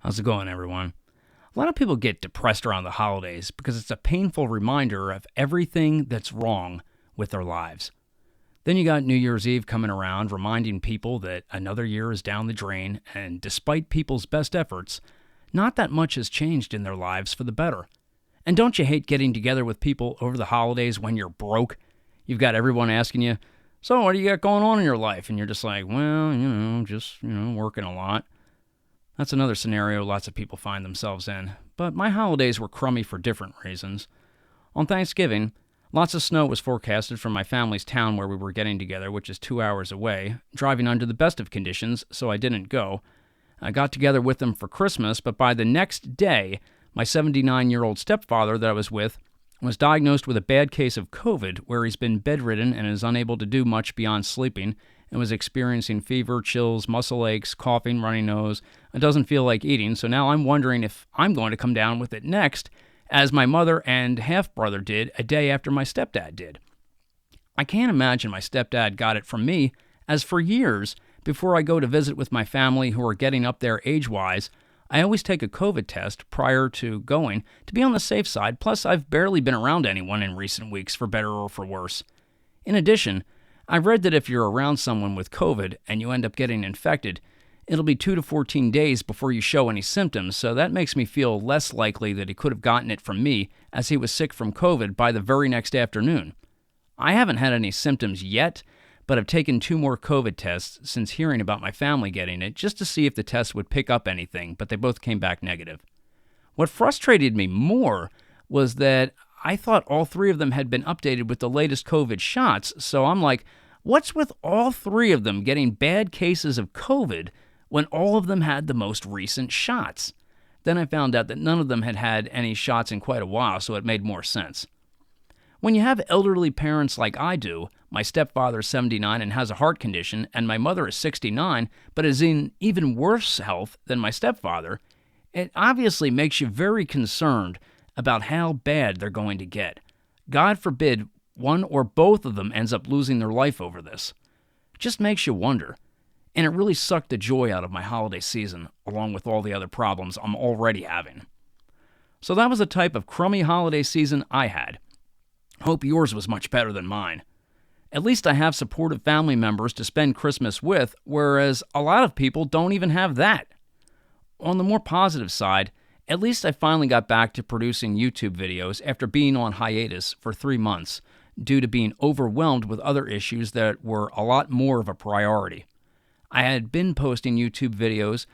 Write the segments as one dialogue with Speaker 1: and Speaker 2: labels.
Speaker 1: How's it going, everyone? A lot of people get depressed around the holidays because it's a painful reminder of everything that's wrong with their lives. Then you got New Year's Eve coming around, reminding people that another year is down the drain, and despite people's best efforts, not that much has changed in their lives for the better. And don't you hate getting together with people over the holidays when you're broke? You've got everyone asking you, so what do you got going on in your life? And you're just like, well, just working a lot. That's another scenario lots of people find themselves in. But my holidays were crummy for different reasons. On Thanksgiving, lots of snow was forecasted from my family's town where we were getting together, which is 2 hours away, driving under the best of conditions, so I didn't go. I got together with them for Christmas, but by the next day, my 79-year-old stepfather that I was with was diagnosed with a bad case of COVID, where he's been bedridden and is unable to do much beyond sleeping, and was experiencing fever, chills, muscle aches, coughing, runny nose, and doesn't feel like eating, so now I'm wondering if I'm going to come down with it next, as my mother and half-brother did a day after my stepdad did. I can't imagine my stepdad got it from me, as for years, before I go to visit with my family who are getting up there age-wise, I always take a COVID test prior to going to be on the safe side, plus I've barely been around anyone in recent weeks, for better or for worse. In addition, I've read that if you're around someone with COVID and you end up getting infected, it'll be 2 to 14 days before you show any symptoms, so that makes me feel less likely that he could have gotten it from me, as he was sick from COVID by the very next afternoon. I haven't had any symptoms yet, but I've taken 2 more COVID tests since hearing about my family getting it, just to see if the test would pick up anything, but they both came back negative. What frustrated me more was that I thought all 3 of them had been updated with the latest COVID shots, so I'm like, what's with all 3 of them getting bad cases of COVID when all of them had the most recent shots? Then I found out that none of them had had any shots in quite a while, so it made more sense. When you have elderly parents like I do, my stepfather's 79 and has a heart condition, and my mother is 69 but is in even worse health than my stepfather, it obviously makes you very concerned about how bad they're going to get. God forbid one or both of them ends up losing their life over this. It just makes you wonder. And it really sucked the joy out of my holiday season, along with all the other problems I'm already having. So that was the type of crummy holiday season I had. Hope yours was much better than mine. At least I have supportive family members to spend Christmas with, whereas a lot of people don't even have that. On the more positive side, at least I finally got back to producing YouTube videos after being on hiatus for 3 months, due to being overwhelmed with other issues that were a lot more of a priority. I had been posting YouTube videos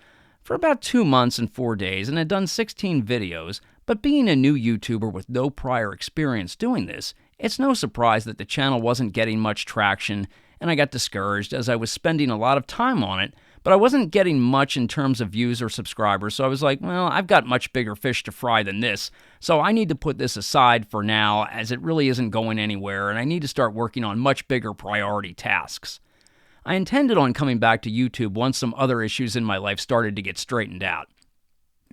Speaker 1: for about 2 months and 4 days and had done 16 videos, but being a new YouTuber with no prior experience doing this, it's no surprise that the channel wasn't getting much traction, and I got discouraged as I was spending a lot of time on it, but I wasn't getting much in terms of views or subscribers, so I was like, well, I've got much bigger fish to fry than this, so I need to put this aside for now, as it really isn't going anywhere, and I need to start working on much bigger priority tasks. I intended on coming back to YouTube once some other issues in my life started to get straightened out.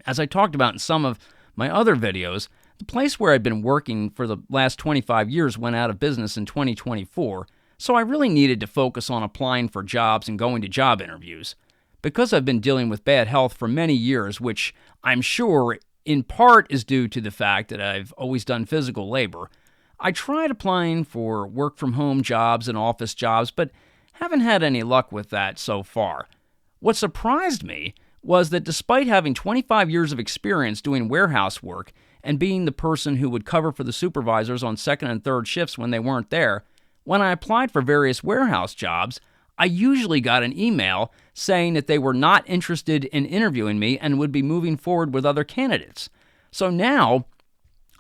Speaker 1: As I talked about in some of my other videos, the place where I'd been working for the last 25 years went out of business in 2024, so I really needed to focus on applying for jobs and going to job interviews. Because I've been dealing with bad health for many years, which I'm sure in part is due to the fact that I've always done physical labor, I tried applying for work-from-home jobs and office jobs, but haven't had any luck with that so far. What surprised me was that despite having 25 years of experience doing warehouse work and being the person who would cover for the supervisors on second and third shifts when they weren't there, when I applied for various warehouse jobs, I usually got an email saying that they were not interested in interviewing me and would be moving forward with other candidates. So now,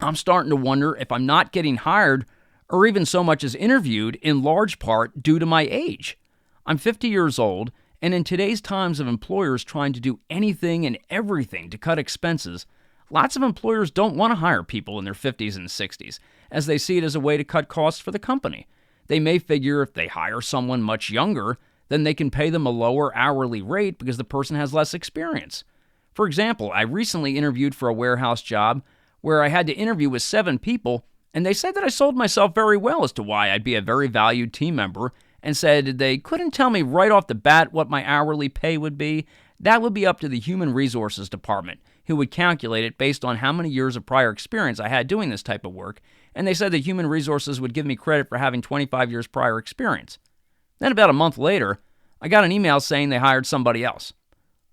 Speaker 1: I'm starting to wonder if I'm not getting hired or even so much as interviewed, in large part due to my age. I'm 50 years old, and in today's times of employers trying to do anything and everything to cut expenses, lots of employers don't want to hire people in their 50s and 60s, as they see it as a way to cut costs for the company. They may figure if they hire someone much younger, then they can pay them a lower hourly rate because the person has less experience. For example, I recently interviewed for a warehouse job where I had to interview with 7 people, and they said that I sold myself very well as to why I'd be a very valued team member, and said they couldn't tell me right off the bat what my hourly pay would be. That would be up to the human resources department, who would calculate it based on how many years of prior experience I had doing this type of work, and they said that human resources would give me credit for having 25 years prior experience. Then about a month later, I got an email saying they hired somebody else.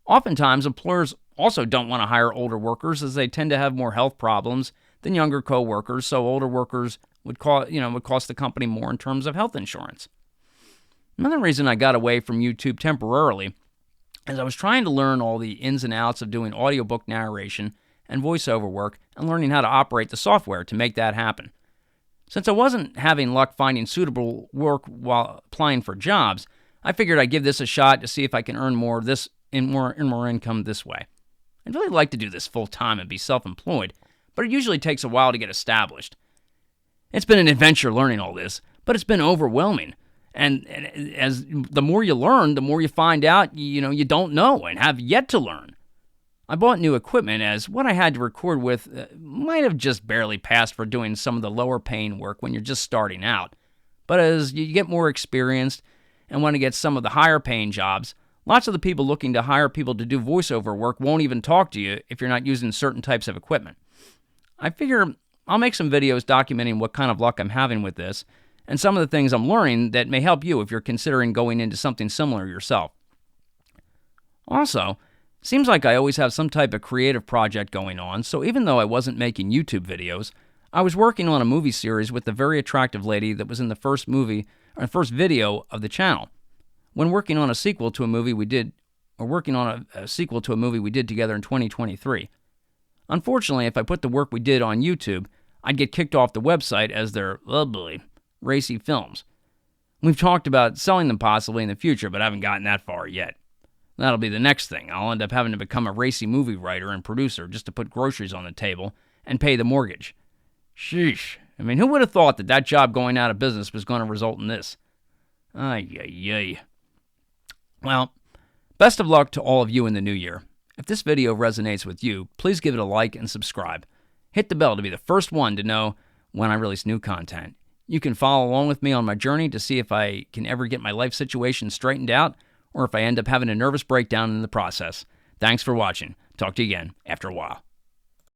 Speaker 1: Oftentimes, employers also don't want to hire older workers as they tend to have more health problems than younger co-workers, so older workers would cost the company more in terms of health insurance. Another reason I got away from YouTube temporarily is I was trying to learn all the ins and outs of doing audiobook narration and voiceover work and learning how to operate the software to make that happen. Since I wasn't having luck finding suitable work while applying for jobs, I figured I'd give this a shot to see if I can earn more income this way. I'd really like to do this full time and be self-employed, but it usually takes a while to get established. It's been an adventure learning all this, but it's been overwhelming. And as the more you learn, the more you find out, you don't know and have yet to learn. I bought new equipment as what I had to record with might have just barely passed for doing some of the lower paying work when you're just starting out. But as you get more experienced and want to get some of the higher paying jobs, lots of the people looking to hire people to do voiceover work won't even talk to you if you're not using certain types of equipment. I figure I'll make some videos documenting what kind of luck I'm having with this and some of the things I'm learning that may help you if you're considering going into something similar yourself. Also, seems like I always have some type of creative project going on, so even though I wasn't making YouTube videos, I was working on a movie series with the very attractive lady that was in the first video of the channel. When working on a sequel to a movie we did together in 2023. Unfortunately, if I put the work we did on YouTube, I'd get kicked off the website as they're ugly, racy films. We've talked about selling them possibly in the future, but I haven't gotten that far yet. That'll be the next thing. I'll end up having to become a racy movie writer and producer just to put groceries on the table and pay the mortgage. Sheesh. I mean, who would have thought that job going out of business was going to result in this? Ay, ay, ay. Well, best of luck to all of you in the new year. If this video resonates with you, please give it a like and subscribe. Hit the bell to be the first one to know when I release new content. You can follow along with me on my journey to see if I can ever get my life situation straightened out or if I end up having a nervous breakdown in the process. Thanks for watching. Talk to you again after a while.